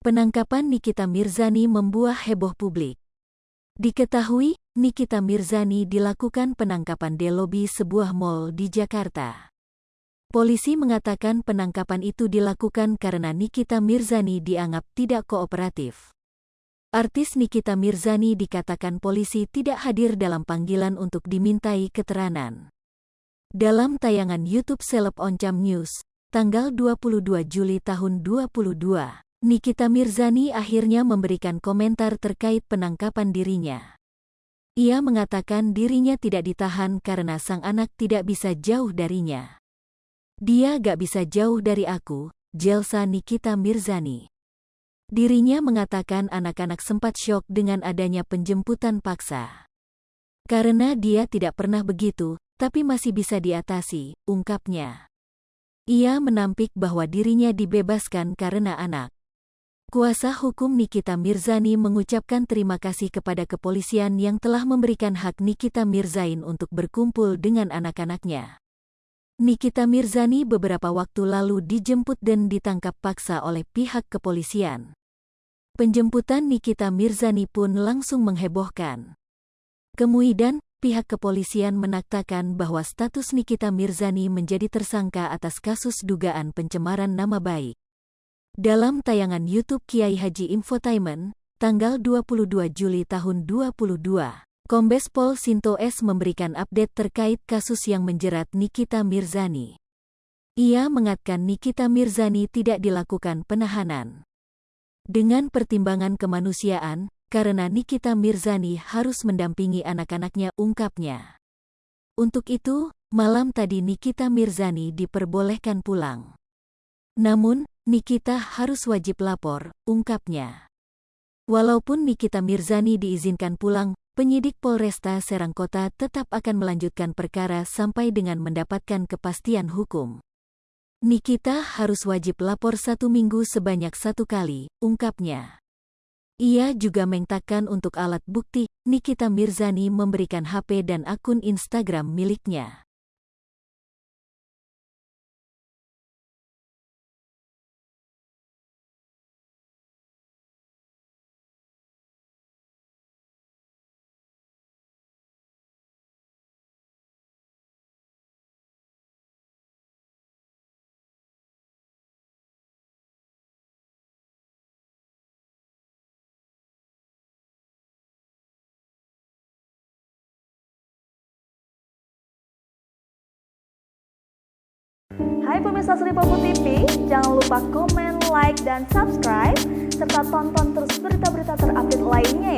Penangkapan Nikita Mirzani membuah heboh publik. Diketahui, Nikita Mirzani dilakukan penangkapan di lobi sebuah mal di Jakarta. Polisi mengatakan penangkapan itu dilakukan karena Nikita Mirzani dianggap tidak kooperatif. Artis Nikita Mirzani dikatakan polisi tidak hadir dalam panggilan untuk dimintai keterangan. Dalam tayangan YouTube Seleb Oncom News, tanggal 22 Juli tahun 2022, Nikita Mirzani akhirnya memberikan komentar terkait penangkapan dirinya. Ia mengatakan dirinya tidak ditahan karena sang anak tidak bisa jauh darinya. Dia gak bisa jauh dari aku, jelsa Nikita Mirzani. Dirinya mengatakan anak-anak sempat syok dengan adanya penjemputan paksa. Karena dia tidak pernah begitu, tapi masih bisa diatasi, ungkapnya. Ia menampik bahwa dirinya dibebaskan karena anak. Kuasa hukum Nikita Mirzani mengucapkan terima kasih kepada kepolisian yang telah memberikan hak Nikita Mirzani untuk berkumpul dengan anak-anaknya. Nikita Mirzani beberapa waktu lalu dijemput dan ditangkap paksa oleh pihak kepolisian. Penjemputan Nikita Mirzani pun langsung menghebohkan. Kemudian, pihak kepolisian menaktakan bahwa status Nikita Mirzani menjadi tersangka atas kasus dugaan pencemaran nama baik. Dalam tayangan YouTube Kiai Haji Infotainment, tanggal 22 Juli tahun 2022, Kombes Pol Sinto S. memberikan update terkait kasus yang menjerat Nikita Mirzani. Ia mengatakan Nikita Mirzani tidak dilakukan penahanan. Dengan pertimbangan kemanusiaan, karena Nikita Mirzani harus mendampingi anak-anaknya, ungkapnya. Untuk itu, malam tadi Nikita Mirzani diperbolehkan pulang. Namun, Nikita harus wajib lapor, ungkapnya. Walaupun Nikita Mirzani diizinkan pulang, penyidik Polresta Serang Kota tetap akan melanjutkan perkara sampai dengan mendapatkan kepastian hukum. Nikita harus wajib lapor 1 minggu sebanyak 1 kali, ungkapnya. Ia juga mengatakan untuk alat bukti, Nikita Mirzani memberikan HP dan akun Instagram miliknya. Hai pemirsa Sri Popo TV, jangan lupa komen, like, dan subscribe, serta tonton terus berita-berita terupdate lainnya ya.